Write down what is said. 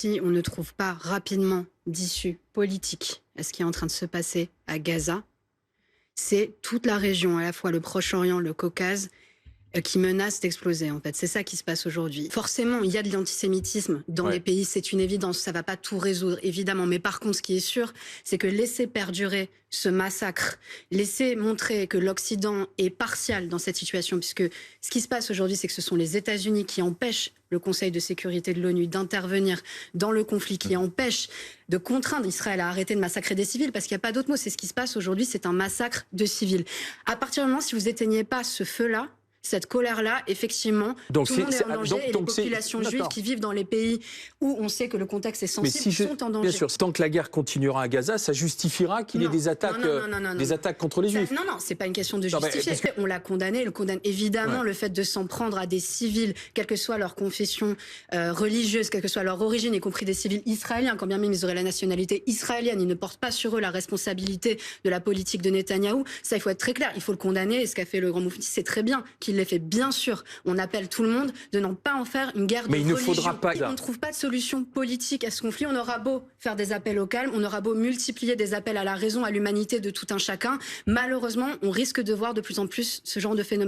Si on ne trouve pas rapidement d'issue politique à ce qui est en train de se passer à Gaza, c'est toute la région, à la fois le Proche-Orient, le Caucase, qui menace d'exploser, en fait. C'est ça qui se passe aujourd'hui. Forcément, il y a de l'antisémitisme dans les pays, c'est une évidence, ça va pas tout résoudre, évidemment. Mais par contre, ce qui est sûr, c'est que laisser perdurer ce massacre, laisser montrer que l'Occident est partial dans cette situation, puisque ce qui se passe aujourd'hui, c'est que ce sont les États-Unis qui empêchent le Conseil de sécurité de l'ONU d'intervenir dans le conflit, qui empêche de contraindre Israël à arrêter de massacrer des civils, parce qu'il n'y a pas d'autre mot. C'est ce qui se passe aujourd'hui, c'est un massacre de civils. À partir du moment, si vous éteignez pas ce feu-là, cette colère-là, effectivement, tout le monde est en danger, et les populations juives qui vivent dans les pays où on sait que le contexte est sensible sont en danger. Bien sûr, tant que la guerre continuera à Gaza, ça justifiera qu'il y ait des attaques, des attaques contre les Juifs. Non, c'est pas une question de justifier. On l'a condamné, le condamne évidemment le fait de s'en prendre à des civils, quelle que soit leur confession religieuse, quelle que soit leur origine, y compris des civils israéliens, quand bien même ils auraient la nationalité israélienne, ils ne portent pas sur eux la responsabilité de la politique de Netanyahou. Ça, il faut être très clair, il faut le condamner, et ce qu'a fait le grand Moufti, c'est très bien qu'il l'ait fait. Bien sûr, on appelle tout le monde de n'en pas en faire une guerre de religion. Mais il ne faudra pas. On ne trouve pas de solution politique à ce conflit. On aura beau faire des appels au calme, on aura beau multiplier des appels à la raison, à l'humanité de tout un chacun. Malheureusement, on risque de voir de plus en plus ce genre de phénomène.